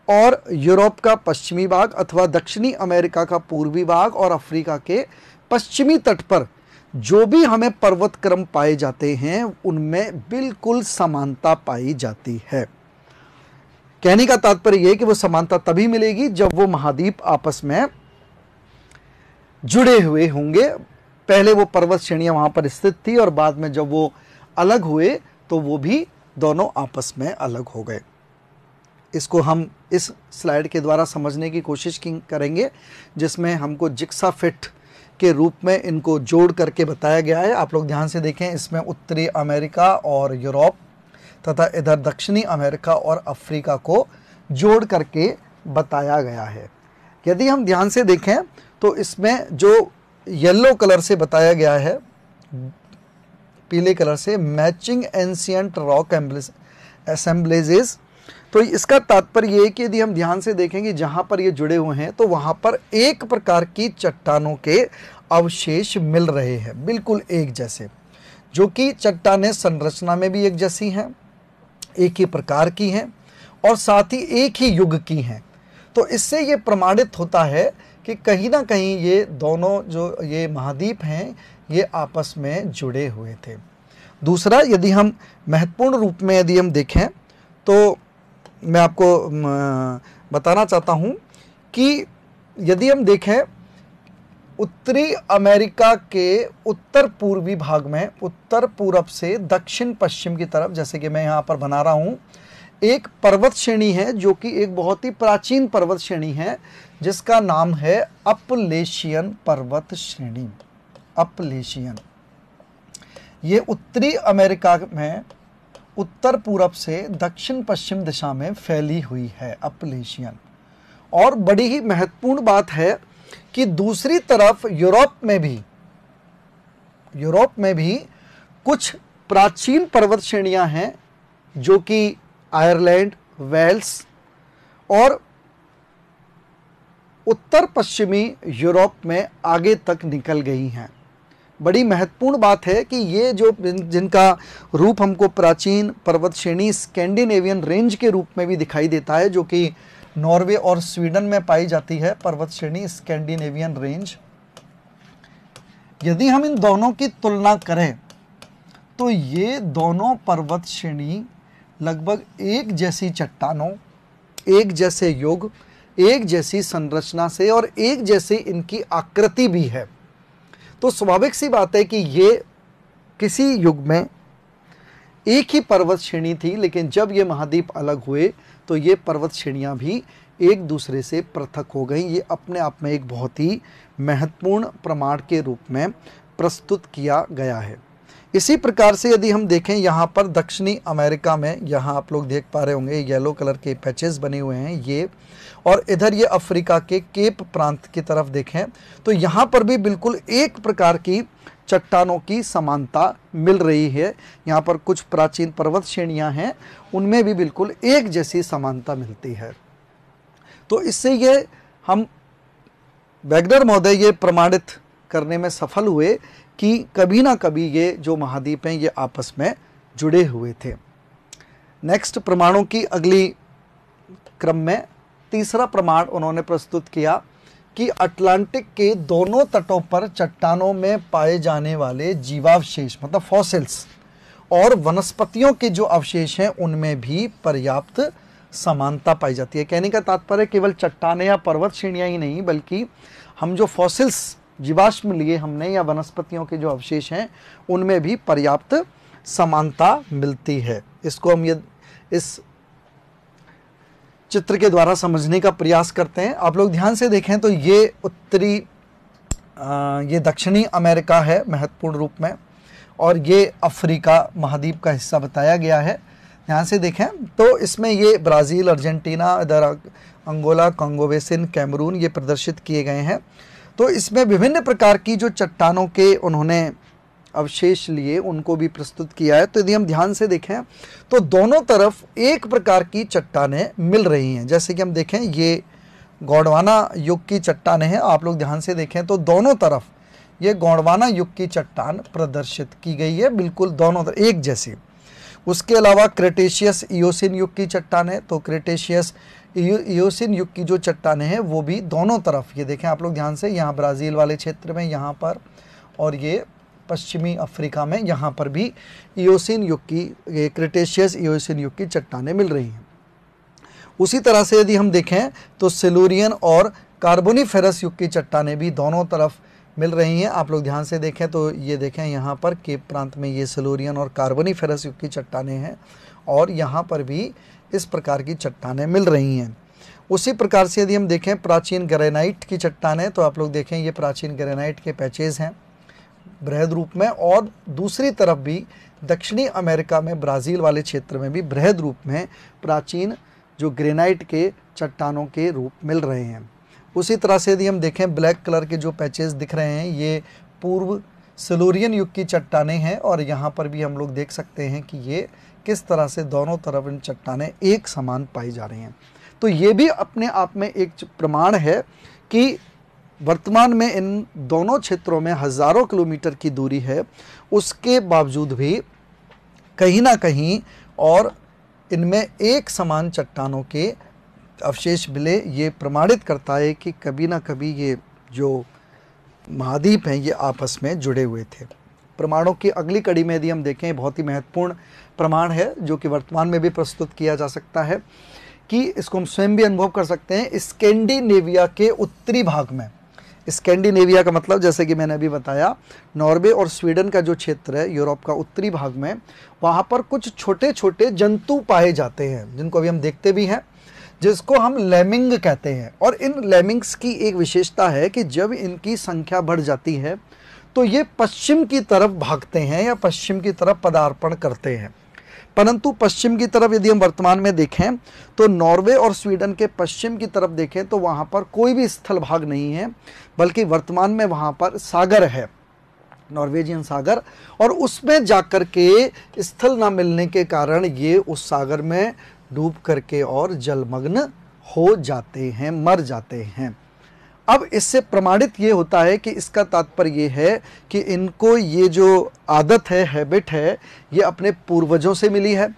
और यूरोप का पश्चिमी भाग, अथवा दक्षिणी अमेरिका का पूर्वी भाग और अफ्रीका के पश्चिमी तट पर जो भी हमें पर्वत क्रम पाए जाते हैं, उनमें बिल्कुल समानता पाई जाती है। कहने का तात्पर्य यह कि वो समानता तभी मिलेगी जब वो महाद्वीप आपस में जुड़े हुए होंगे। पहले वो पर्वत श्रेणियां वहां पर स्थित थी, और बाद में जब वो अलग हुए तो वो भी दोनों आपस में अलग हो गए। इसको हम इस स्लाइड के द्वारा समझने की कोशिश करेंगे, जिसमें हमको जिक्सा फिट के रूप में इनको जोड़ करके बताया गया है। आप लोग ध्यान से देखें, इसमें उत्तरी अमेरिका और यूरोप तथा इधर दक्षिणी अमेरिका और अफ्रीका को जोड़ करके बताया गया है। यदि हम ध्यान से देखें तो इसमें जो येलो कलर से बताया गया है, पीले कलर से, मैचिंग एंशिएंट रॉक असेंबलेजेस, तो इसका तात्पर्य ये है कि यदि हम ध्यान से देखेंगे जहाँ पर ये जुड़े हुए हैं, तो वहाँ पर एक प्रकार की चट्टानों के अवशेष मिल रहे हैं, बिल्कुल एक जैसे, जो कि चट्टानें संरचना में भी एक जैसी हैं, एक ही प्रकार की हैं, और साथ ही एक ही युग की हैं। तो इससे ये प्रमाणित होता है कि कहीं ना कहीं ये दोनों जो ये महाद्वीप हैं, ये आपस में जुड़े हुए थे। दूसरा, यदि हम महत्वपूर्ण रूप में यदि हम देखें तो मैं आपको बताना चाहता हूँ कि यदि हम देखें उत्तरी अमेरिका के उत्तर पूर्वी भाग में, उत्तर पूरब से दक्षिण पश्चिम की तरफ, जैसे कि मैं यहाँ पर बना रहा हूँ, एक पर्वत श्रेणी है जो कि एक बहुत ही प्राचीन पर्वत श्रेणी है, जिसका नाम है अपलेशियन पर्वत श्रेणी। अपलेशियन ये उत्तरी अमेरिका में उत्तर पूरब से दक्षिण पश्चिम दिशा में फैली हुई है, अपलेशियन। और बड़ी ही महत्वपूर्ण बात है कि दूसरी तरफ यूरोप में भी कुछ प्राचीन पर्वत श्रेणियां हैं, जो कि आयरलैंड, वेल्स और उत्तर पश्चिमी यूरोप में आगे तक निकल गई हैं। बड़ी महत्वपूर्ण बात है कि ये जो जिनका रूप हमको प्राचीन पर्वत श्रेणी स्कैंडिनेवियन रेंज के रूप में भी दिखाई देता है, जो कि नॉर्वे और स्वीडन में पाई जाती है, पर्वत श्रेणी स्कैंडिनेवियन रेंज। यदि हम इन दोनों की तुलना करें तो ये दोनों पर्वत श्रेणी लगभग एक जैसी चट्टानों, एक जैसे युग, एक जैसी संरचना से और एक जैसी इनकी आकृति भी है। तो स्वाभाविक सी बात है कि ये किसी युग में एक ही पर्वत श्रेणी थी, लेकिन जब ये महाद्वीप अलग हुए तो ये पर्वत श्रेणियाँ भी एक दूसरे से पृथक हो गई। ये अपने आप में एक बहुत ही महत्वपूर्ण प्रमाण के रूप में प्रस्तुत किया गया है। इसी प्रकार से यदि हम देखें यहाँ पर दक्षिणी अमेरिका में, यहाँ आप लोग देख पा रहे होंगे येलो कलर के पैचेस बने हुए हैं ये, और इधर ये अफ्रीका के केप प्रांत की तरफ देखें तो यहाँ पर भी बिल्कुल एक प्रकार की चट्टानों की समानता मिल रही है। यहाँ पर कुछ प्राचीन पर्वत श्रेणियाँ हैं, उनमें भी बिल्कुल एक जैसी समानता मिलती है। तो इससे ये हम वैगनर महोदय ये प्रमाणित करने में सफल हुए कि कभी ना कभी ये जो महाद्वीप हैं ये आपस में जुड़े हुए थे। नेक्स्ट प्रमाणों की अगली क्रम में तीसरा प्रमाण उन्होंने प्रस्तुत किया कि अटलांटिक के दोनों तटों पर चट्टानों में पाए जाने वाले जीवावशेष मतलब फॉसिल्स और वनस्पतियों के जो अवशेष हैं उनमें भी पर्याप्त समानता पाई जाती है। कहने का तात्पर्य केवल चट्टानें या पर्वत श्रेणियाँ ही नहीं, बल्कि हम जो फॉसिल्स जीवाश्म लिए हमने या वनस्पतियों के जो अवशेष हैं उनमें भी पर्याप्त समानता मिलती है। इसको हम ये इस चित्र के द्वारा समझने का प्रयास करते हैं। आप लोग ध्यान से देखें तो ये ये दक्षिणी अमेरिका है महत्वपूर्ण रूप में, और ये अफ्रीका महाद्वीप का हिस्सा बताया गया है। ध्यान से देखें तो इसमें ये ब्राज़ील, अर्जेंटीना, इधर अंगोला, कांगो बेसिन, कैमरून ये प्रदर्शित किए गए हैं। तो इसमें विभिन्न प्रकार की जो चट्टानों के उन्होंने अवशेष लिए उनको भी प्रस्तुत किया है। तो यदि हम ध्यान से देखें तो दोनों तरफ एक प्रकार की चट्टानें मिल रही हैं। जैसे कि हम देखें ये गोंडवाना युग की चट्टानें हैं, आप लोग ध्यान से देखें तो दोनों तरफ ये गोंडवाना युग की चट्टान प्रदर्शित की गई है, बिल्कुल दोनों तरफ एक जैसी। उसके अलावा क्रेटेशियस इयोसिन युग की चट्टानें, तो क्रेटेशियस इयोसिन युग की जो चट्टानें हैं वो भी दोनों तरफ, ये देखें आप लोग ध्यान से, यहाँ ब्राज़ील वाले क्षेत्र में यहाँ पर, और ये पश्चिमी अफ्रीका में यहाँ पर भी इयोसिन युग की क्रेटेशियस इयोसिन युग की चट्टानें मिल रही हैं। उसी तरह से यदि हम देखें तो सिलूरियन और कार्बोनिफेरस युग की चट्टानें भी दोनों तरफ मिल रही हैं। आप लोग ध्यान से देखें तो ये देखें यहाँ पर केप प्रांत में ये सिलूरियन और कार्बोनिफेरस युग की चट्टानें हैं, और यहाँ पर भी इस प्रकार की चट्टानें मिल रही हैं। उसी प्रकार से यदि हम देखें प्राचीन ग्रेनाइट की चट्टानें, तो आप लोग देखें ये प्राचीन ग्रेनाइट के पैचेज हैं बृहद रूप में, और दूसरी तरफ भी दक्षिणी अमेरिका में ब्राज़ील वाले क्षेत्र में भी बृहद रूप में प्राचीन जो ग्रेनाइट के चट्टानों के रूप मिल रहे हैं। उसी तरह से यदि हम देखें ब्लैक कलर के जो पैचेस दिख रहे हैं ये पूर्व सिलूरियन युग की चट्टानें हैं, और यहाँ पर भी हम लोग देख सकते हैं कि ये किस तरह से दोनों तरफ इन चट्टानें एक समान पाई जा रही हैं। तो ये भी अपने आप में एक प्रमाण है कि वर्तमान में इन दोनों क्षेत्रों में हज़ारों किलोमीटर की दूरी है, उसके बावजूद भी कहीं ना कहीं और इनमें एक समान चट्टानों के अवशेष मिले। ये प्रमाणित करता है कि कभी ना कभी ये जो महाद्वीप हैं ये आपस में जुड़े हुए थे। प्रमाणों की अगली कड़ी में यदि हम देखें, बहुत ही महत्वपूर्ण प्रमाण है जो कि वर्तमान में भी प्रस्तुत किया जा सकता है, कि इसको हम स्वयं भी अनुभव कर सकते हैं। स्कैंडिनेविया के उत्तरी भाग में, स्कैंडिनेविया का मतलब जैसे कि मैंने अभी बताया नॉर्वे और स्वीडन का जो क्षेत्र है यूरोप का उत्तरी भाग में, वहाँ पर कुछ छोटे छोटे जंतु पाए जाते हैं जिनको अभी हम देखते भी हैं, जिसको हम लेमिंग कहते हैं। और इन लेमिंग्स की एक विशेषता है कि जब इनकी संख्या बढ़ जाती है तो ये पश्चिम की तरफ भागते हैं या पश्चिम की तरफ पदार्पण करते हैं। परंतु पश्चिम की तरफ यदि हम वर्तमान में देखें तो नॉर्वे और स्वीडन के पश्चिम की तरफ देखें तो वहाँ पर कोई भी स्थल भाग नहीं है, बल्कि वर्तमान में वहाँ पर सागर है, नॉर्वेजियन सागर, और उसमें जाकर के स्थल ना मिलने के कारण ये उस सागर में डूब करके और जलमग्न हो जाते हैं, मर जाते हैं। अब इससे प्रमाणित ये होता है कि इसका तात्पर्य ये है कि इनको ये जो आदत है, हैबिट है, ये अपने पूर्वजों से मिली है,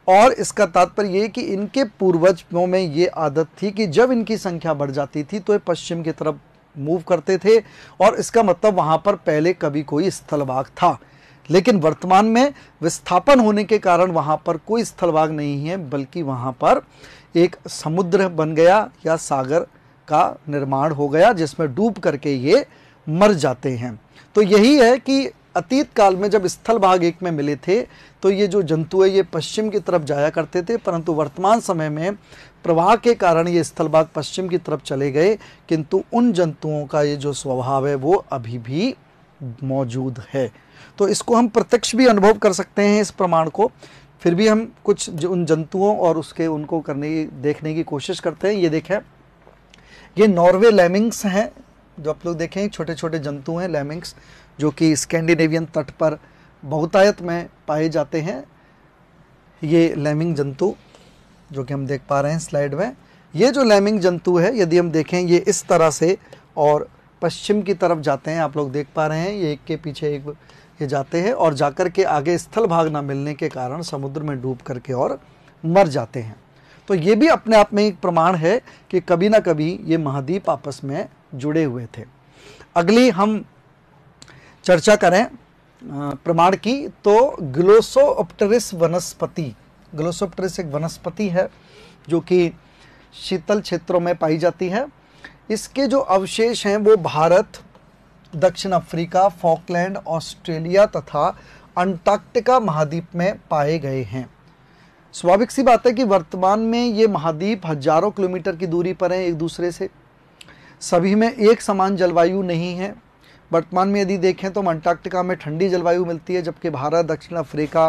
और इसका तात्पर्य ये कि इनके पूर्वजों में ये आदत थी कि जब इनकी संख्या बढ़ जाती थी तो ये पश्चिम की तरफ मूव करते थे, और इसका मतलब वहाँ पर पहले कभी कोई स्थलभाग था। लेकिन वर्तमान में विस्थापन होने के कारण वहाँ पर कोई स्थलभाग नहीं है, बल्कि वहाँ पर एक समुद्र बन गया या सागर का निर्माण हो गया, जिसमें डूब करके ये मर जाते हैं। तो यही है कि अतीत काल में जब स्थल भाग एक में मिले थे तो ये जो जंतु है ये पश्चिम की तरफ जाया करते थे, परंतु वर्तमान समय में प्रवाह के कारण ये स्थल भाग पश्चिम की तरफ चले गए, किंतु उन जंतुओं का ये जो स्वभाव है वो अभी भी मौजूद है। तो इसको हम प्रत्यक्ष भी अनुभव कर सकते हैं इस प्रमाण को। फिर भी हम कुछ उन जंतुओं और उसके उनको देखने की कोशिश करते हैं। ये देखें, ये नॉर्वे लैमिंग्स हैं, जो आप लोग देखें छोटे छोटे जंतु हैं लैमिंग्स, जो कि स्कैंडिनेवियन तट पर बहुतायत में पाए जाते हैं। ये लैमिंग जंतु जो कि हम देख पा रहे हैं स्लाइड में, ये जो लैमिंग जंतु है यदि हम देखें ये इस तरह से और पश्चिम की तरफ जाते हैं, आप लोग देख पा रहे हैं ये एक के पीछे एक ये जाते हैं और जाकर के आगे स्थल भाग ना मिलने के कारण समुद्र में डूब करके और मर जाते हैं। तो ये भी अपने आप में एक प्रमाण है कि कभी ना कभी ये महाद्वीप आपस में जुड़े हुए थे। अगली हम चर्चा करें प्रमाण की तो ग्लोसोप्टेरिस वनस्पति। ग्लोसोप्टेरिस एक वनस्पति है जो कि शीतल क्षेत्रों में पाई जाती है। इसके जो अवशेष हैं वो भारत, दक्षिण अफ्रीका, फॉकलैंड, ऑस्ट्रेलिया तथा अंटार्कटिका महाद्वीप में पाए गए हैं। स्वाभाविक सी बात है कि वर्तमान में ये महाद्वीप हजारों किलोमीटर की दूरी पर हैं एक दूसरे से, सभी में एक समान जलवायु नहीं है। वर्तमान में यदि देखें तो अंटार्कटिका में ठंडी जलवायु मिलती है, जबकि भारत, दक्षिण अफ्रीका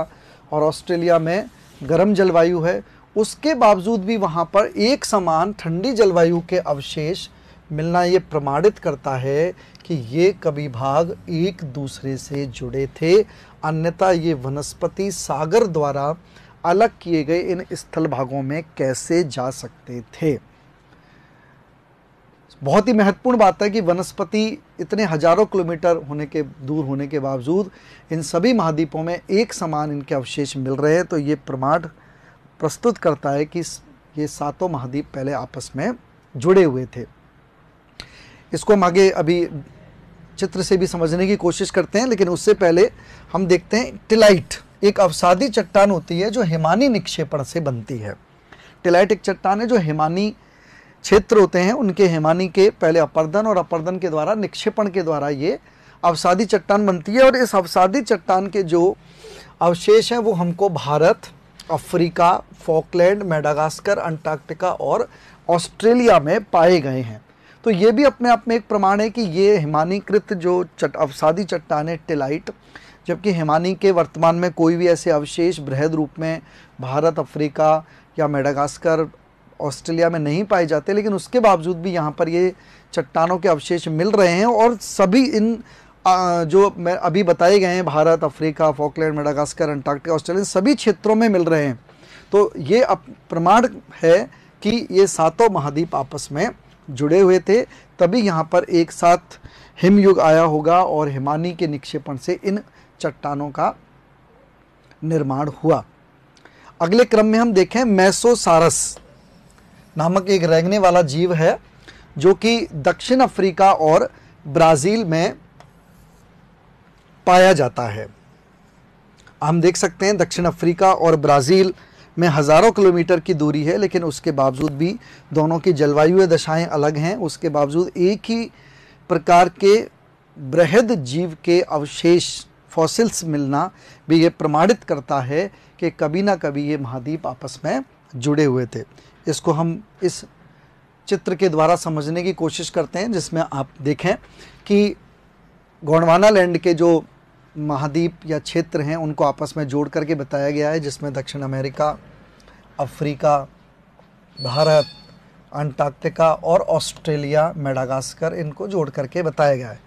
और ऑस्ट्रेलिया में गर्म जलवायु है। उसके बावजूद भी वहाँ पर एक समान ठंडी जलवायु के अवशेष मिलना ये प्रमाणित करता है कि ये कभी भाग एक दूसरे से जुड़े थे, अन्यथा ये वनस्पति सागर द्वारा अलग किए गए इन स्थल भागों में कैसे जा सकते थे। बहुत ही महत्वपूर्ण बात है कि वनस्पति इतने हजारों किलोमीटर दूर होने के बावजूद इन सभी महाद्वीपों में एक समान इनके अवशेष मिल रहे हैं। तो ये प्रमाण प्रस्तुत करता है कि ये सातों महाद्वीप पहले आपस में जुड़े हुए थे। इसको हम आगे अभी चित्र से भी समझने की कोशिश करते हैं, लेकिन उससे पहले हम देखते हैं टिलाइट एक अवसादी चट्टान होती है जो हिमानी निक्षेपण से बनती है। टिलाइट एक चट्टान है जो हिमानी क्षेत्र होते हैं उनके हिमानी के पहले अपर्दन और अपर्दन के द्वारा निक्षेपण के द्वारा ये अवसादी चट्टान बनती है। और इस अवसादी चट्टान के जो अवशेष हैं वो हमको Bharat, Africa, Falkland, Madagascar, Antarctica और ऑस्ट्रेलिया में पाए गए हैं। तो ये भी अपने आप में एक प्रमाण है कि ये हिमानीकृत जो अवसादी चट्टान है टिलाइट, जबकि हिमानी के वर्तमान में कोई भी ऐसे अवशेष बृहद रूप में भारत, अफ्रीका या मेडागास्कर, ऑस्ट्रेलिया में नहीं पाए जाते, लेकिन उसके बावजूद भी यहाँ पर ये चट्टानों के अवशेष मिल रहे हैं और सभी इन जो मैं अभी बताए गए हैं Bharat, Africa, Falkland, Madagascar, Antarctica, Australia, सभी क्षेत्रों में मिल रहे हैं। तो ये प्रमाण है कि ये सातों महाद्वीप आपस में जुड़े हुए थे, तभी यहाँ पर एक साथ हिमयुग आया होगा और हिमानी के निक्षेपण से इन चट्टानों का निर्माण हुआ। अगले क्रम में हम देखें मेसोसारस नामक एक रेंगने वाला जीव है जो कि दक्षिण अफ्रीका और ब्राज़ील में पाया जाता है। हम देख सकते हैं दक्षिण अफ्रीका और ब्राज़ील में हज़ारों किलोमीटर की दूरी है, लेकिन उसके बावजूद भी दोनों की जलवायु दशाएं अलग हैं। उसके बावजूद एक ही प्रकार के बृहद जीव के अवशेष फॉसिल्स मिलना भी ये प्रमाणित करता है कि कभी ना कभी ये महाद्वीप आपस में जुड़े हुए थे। इसको हम इस चित्र के द्वारा समझने की कोशिश करते हैं, जिसमें आप देखें कि गोंडवाना लैंड के जो महाद्वीप या क्षेत्र हैं उनको आपस में जोड़ करके बताया गया है, जिसमें दक्षिण अमेरिका, अफ्रीका, भारत, अंटार्कटिका और ऑस्ट्रेलिया, मेडागास्कर, इनको जोड़ करके बताया गया है।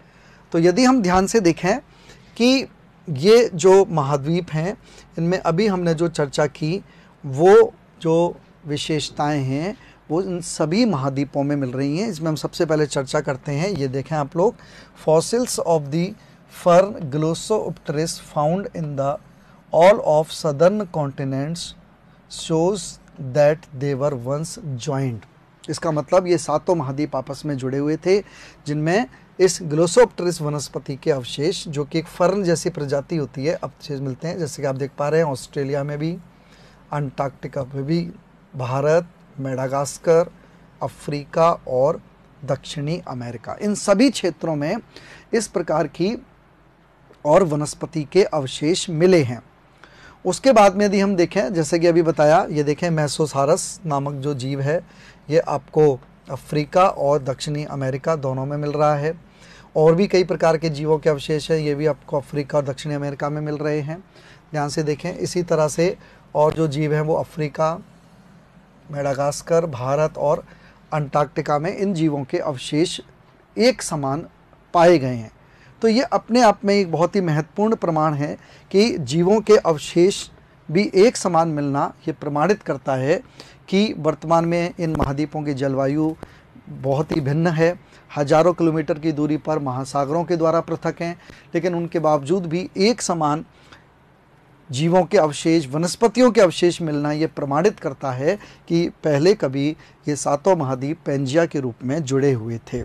तो यदि हम ध्यान से देखें कि ये जो महाद्वीप हैं इनमें अभी हमने जो चर्चा की वो जो विशेषताएं हैं वो इन सभी महाद्वीपों में मिल रही हैं। इसमें हम सबसे पहले चर्चा करते हैं, ये देखें आप लोग, fossils of the fern glossopteris found in the all of southern continents shows that they were once joined. इसका मतलब ये सातों महाद्वीप आपस में जुड़े हुए थे, जिनमें इस ग्लोसोप्टेरिस वनस्पति के अवशेष जो कि एक फर्न जैसी प्रजाति होती है अवशेष मिलते हैं, जैसे कि आप देख पा रहे हैं ऑस्ट्रेलिया में भी, अंटार्कटिका में भी, भारत, मेडागास्कर, अफ्रीका और दक्षिणी अमेरिका, इन सभी क्षेत्रों में इस प्रकार की और वनस्पति के अवशेष मिले हैं। उसके बाद में यदि हम देखें, जैसे कि अभी बताया, ये देखें मेसोसारस नामक जो जीव है ये आपको अफ्रीका और दक्षिणी अमेरिका दोनों में मिल रहा है। और भी कई प्रकार के जीवों के अवशेष हैं, ये भी आपको अफ्रीका और दक्षिणी अमेरिका में मिल रहे हैं, ध्यान से देखें। इसी तरह से और जो जीव हैं वो अफ्रीका, मेडागास्कर, भारत और अंटार्कटिका में इन जीवों के अवशेष एक समान पाए गए हैं। तो ये अपने आप में एक बहुत ही महत्वपूर्ण प्रमाण है कि जीवों के अवशेष भी एक समान मिलना ये प्रमाणित करता है कि वर्तमान में इन महाद्वीपों की जलवायु बहुत ही भिन्न है, हजारों किलोमीटर की दूरी पर महासागरों के द्वारा पृथक हैं, लेकिन उनके बावजूद भी एक समान जीवों के अवशेष, वनस्पतियों के अवशेष मिलना ये प्रमाणित करता है कि पहले कभी ये सातों महाद्वीप पैंजिया के रूप में जुड़े हुए थे।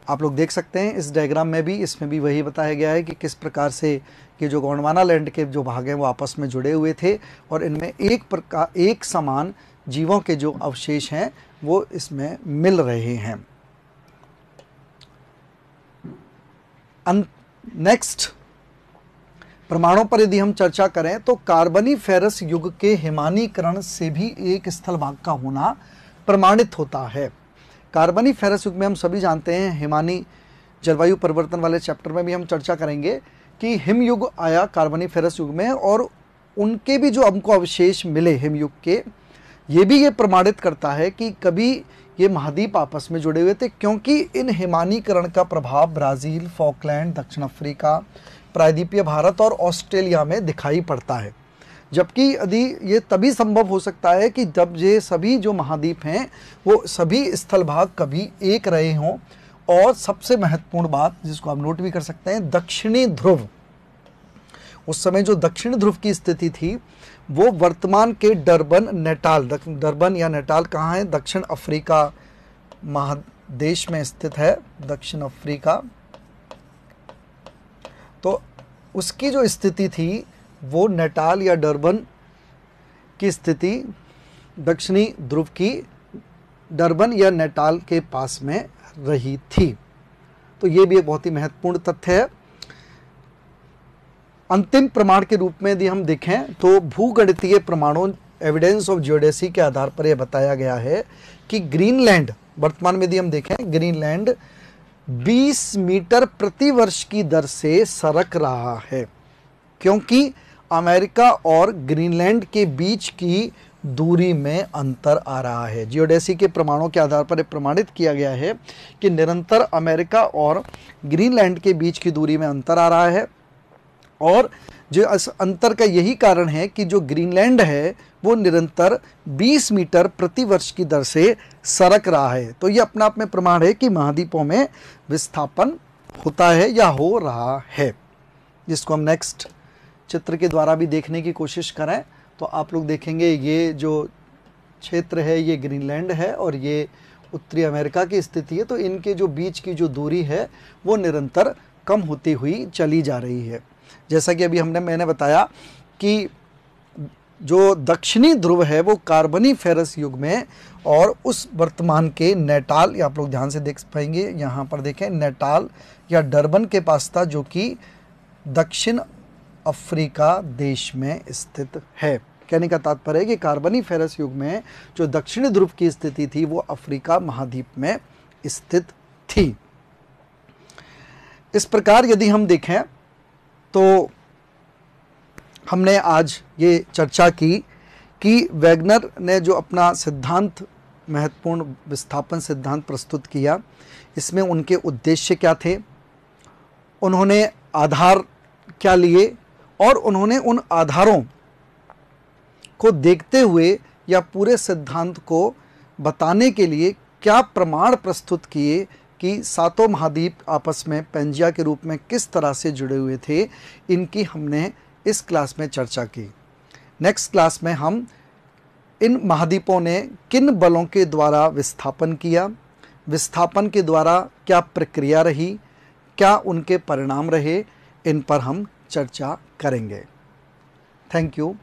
आप लोग देख सकते हैं इस डायग्राम में भी, इसमें भी वही बताया गया है कि किस प्रकार से कि जो गोंडवाना लैंड के जो भाग हैं वो आपस में जुड़े हुए थे और इनमें एक समान जीवों के जो अवशेष हैं वो इसमें मिल रहे हैं। नेक्स्ट प्रमाणों पर यदि हम चर्चा करें तो कार्बनीफेरस युग के हिमानीकरण से भी एक स्थलभाग का होना प्रमाणित होता है। कार्बनीफेरस युग में हम सभी जानते हैं, हिमानी जलवायु परिवर्तन वाले चैप्टर में भी हम चर्चा करेंगे कि हिमयुग आया कार्बनीफेरस युग में और उनके भी जो हमको अवशेष मिले हिमयुग के, ये भी ये प्रमाणित करता है कि कभी ये महाद्वीप आपस में जुड़े हुए थे, क्योंकि इन हिमानीकरण का प्रभाव ब्राज़ील, फॉकलैंड, दक्षिण अफ्रीका, प्रायद्वीपीय भारत और ऑस्ट्रेलिया में दिखाई पड़ता है। जबकि यदि ये तभी संभव हो सकता है कि जब ये सभी जो महाद्वीप हैं वो सभी स्थल भाग कभी एक रहे हों। और सबसे महत्वपूर्ण बात जिसको आप नोट भी कर सकते हैं, दक्षिणी ध्रुव, उस समय जो दक्षिण ध्रुव की स्थिति थी वो वर्तमान के डरबन, नेटाल, डरबन या नेटाल कहाँ है? दक्षिण अफ्रीका महादेश में स्थित है, दक्षिण अफ्रीका। तो उसकी जो स्थिति थी वो नेटाल या डरबन की स्थिति दक्षिणी ध्रुव की डरबन या नेटाल के पास में रही थी। तो ये भी एक बहुत ही महत्वपूर्ण तथ्य है। अंतिम प्रमाण के रूप में यदि हम देखें तो भूगणितीय प्रमाणों, एविडेंस ऑफ जियोडेसी के आधार पर यह बताया गया है कि ग्रीनलैंड, वर्तमान में यदि हम देखें, ग्रीनलैंड 20 मीटर प्रति वर्ष की दर से सरक रहा है, क्योंकि अमेरिका और ग्रीनलैंड के बीच की दूरी में अंतर आ रहा है। जियोडेसी के प्रमाणों के आधार पर प्रमाणित किया गया है कि निरंतर अमेरिका और ग्रीनलैंड के बीच की दूरी में अंतर आ रहा है और जो इस अंतर का यही कारण है कि जो ग्रीनलैंड है वो निरंतर 20 मीटर प्रति वर्ष की दर से सरक रहा है। तो ये अपने आप में प्रमाण है कि महाद्वीपों में विस्थापन होता है या हो रहा है, जिसको हम नेक्स्ट चित्र के द्वारा भी देखने की कोशिश करें तो आप लोग देखेंगे ये जो क्षेत्र है ये ग्रीनलैंड है और ये उत्तरी अमेरिका की स्थिति है। तो इनके जो बीच की जो दूरी है वो निरंतर कम होती हुई चली जा रही है। जैसा कि अभी मैंने बताया कि जो दक्षिणी ध्रुव है वो कार्बनीफेरस युग में और उस वर्तमान के नेटाल, या आप लोग ध्यान से देख पाएंगे, यहाँ पर देखें नेटाल या डरबन के पास था, जो कि दक्षिण अफ्रीका देश में स्थित है। कहने का तात्पर्य है कि कार्बनीफेरस युग में जो दक्षिणी ध्रुव की स्थिति थी वो अफ्रीका महाद्वीप में स्थित थी। इस प्रकार यदि हम देखें तो हमने आज ये चर्चा की कि वैगनर ने जो अपना सिद्धांत, महत्वपूर्ण विस्थापन सिद्धांत प्रस्तुत किया, इसमें उनके उद्देश्य क्या थे, उन्होंने आधार क्या लिए और उन्होंने उन आधारों को देखते हुए या पूरे सिद्धांत को बताने के लिए क्या प्रमाण प्रस्तुत किए कि सातों महाद्वीप आपस में पैंजिया के रूप में किस तरह से जुड़े हुए थे, इनकी हमने इस क्लास में चर्चा की। नेक्स्ट क्लास में हम इन महाद्वीपों ने किन बलों के द्वारा विस्थापन किया, विस्थापन के द्वारा क्या प्रक्रिया रही, क्या उनके परिणाम रहे, इन पर हम चर्चा करेंगे। Thank you.